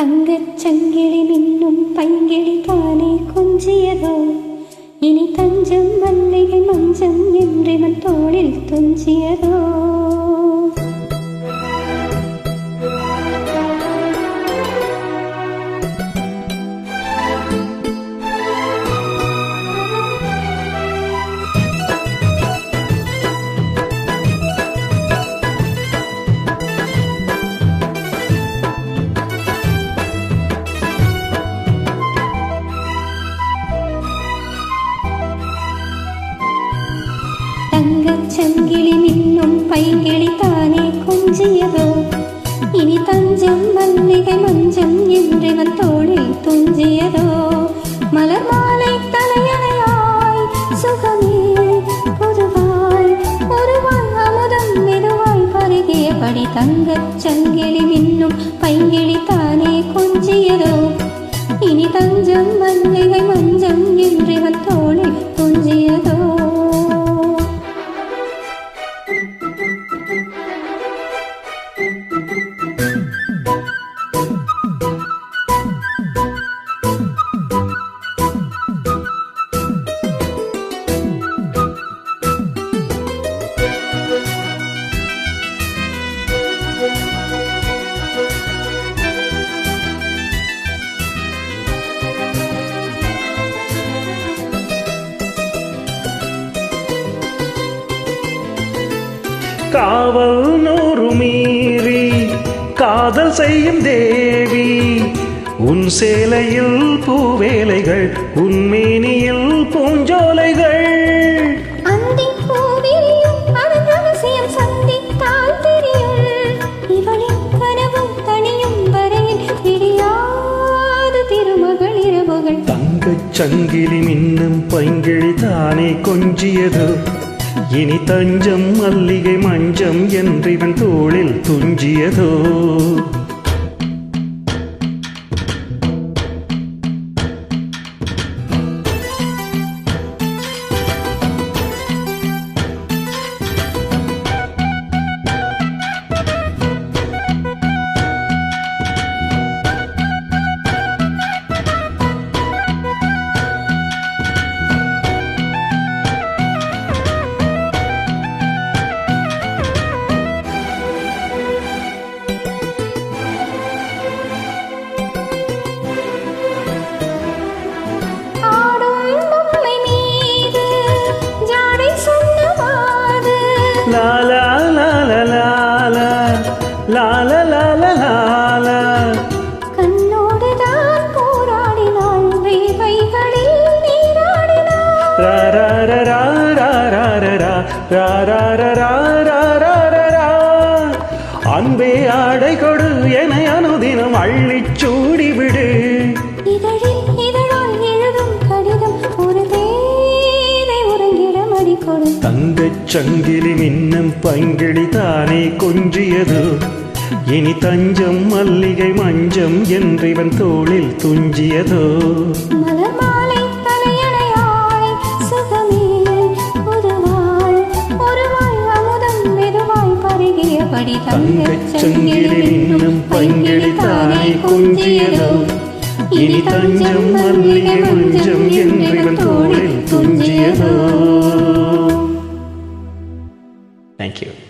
தங்கச் சங்கிலி மின்னும் பைங்கிளி தானே கொஞ்சியதோ, இனி தஞ்சம் மல்லிகை மஞ்சம் என்றிவன் தோளில் துஞ்சியதோ. தங்கச் சங்கிலி மின்னும் பைங்கிளி தானே கொஞ்சியதோ, இனி தஞ்சம் மல்லிகை மஞ்சம் என்றிவன் தோளில் துஞ்சியதோ. மலர் மாலை தலையணையாய் சுகமே பொதுவாய் ஒருவாய் அமுதம் மெதுவாய் பருகியபடி தங்கச் சங்கிலி மின்னும் பைங்கிளி தானே கொஞ்சியதோ, இனி தஞ்சம் மல்லிகை மஞ்சம் என்றிவன் தோளில் துஞ்சியதோ. காவல் நூறு மீறி காதல் செய்யும் தேவி, உன் சேலையில் பூவேலைகள் உன் மேனியில் பூஞ்சோலைகள். அந்திப் பூவிரியும் அதன் ரகசியம் சந்தித்தால் தெரியும், இவளின் கனவும் தனியும் வரையில் தெரியாது திருமகள் இரவுகள். தங்கச் சங்கிலி மின்னும் பைங்கிளி தானே கொஞ்சியது, இனி தஞ்சம் மல்லிகை மஞ்சம் என்றிவன் தோளில் துஞ்சியதோ. La la la la la la la la la la la la. கண்ணோடுதான் போராடினாள் வேவைகளில் நீராடினாள். Ra ra ra ra ra ra ra ra ra ra ra ra ra ra ra. அன்பே ஆடை கொடு என அனுதினம் அள்ளிச் சூடிவிடு. இதழில் இதழால் எழுதும் கடிதம் ஒரு தேதை உறங்கிட மடிக்கொடு. தங்கச் சங்கிலி மின்னும் பைங்கிளி தானே கொஞ்சியது, இனி தஞ்சம் மல்லிகை மஞ்சம் என்றிவன் தோளில் துஞ்சியதோ. மலர் மாலை தலையணையாய் சுகமே பொதுவாய் ஒருவாய் அமுதம் மெதுவாய் பருகியபடி தங்கச் சங்கிலி மின்னும் பைங்கிளி தானே கொஞ்சியதோ, இனி தஞ்சம் மல்லிகை மஞ்சம் என்றிவன் தோளில் துஞ்சியதோ. Thank you.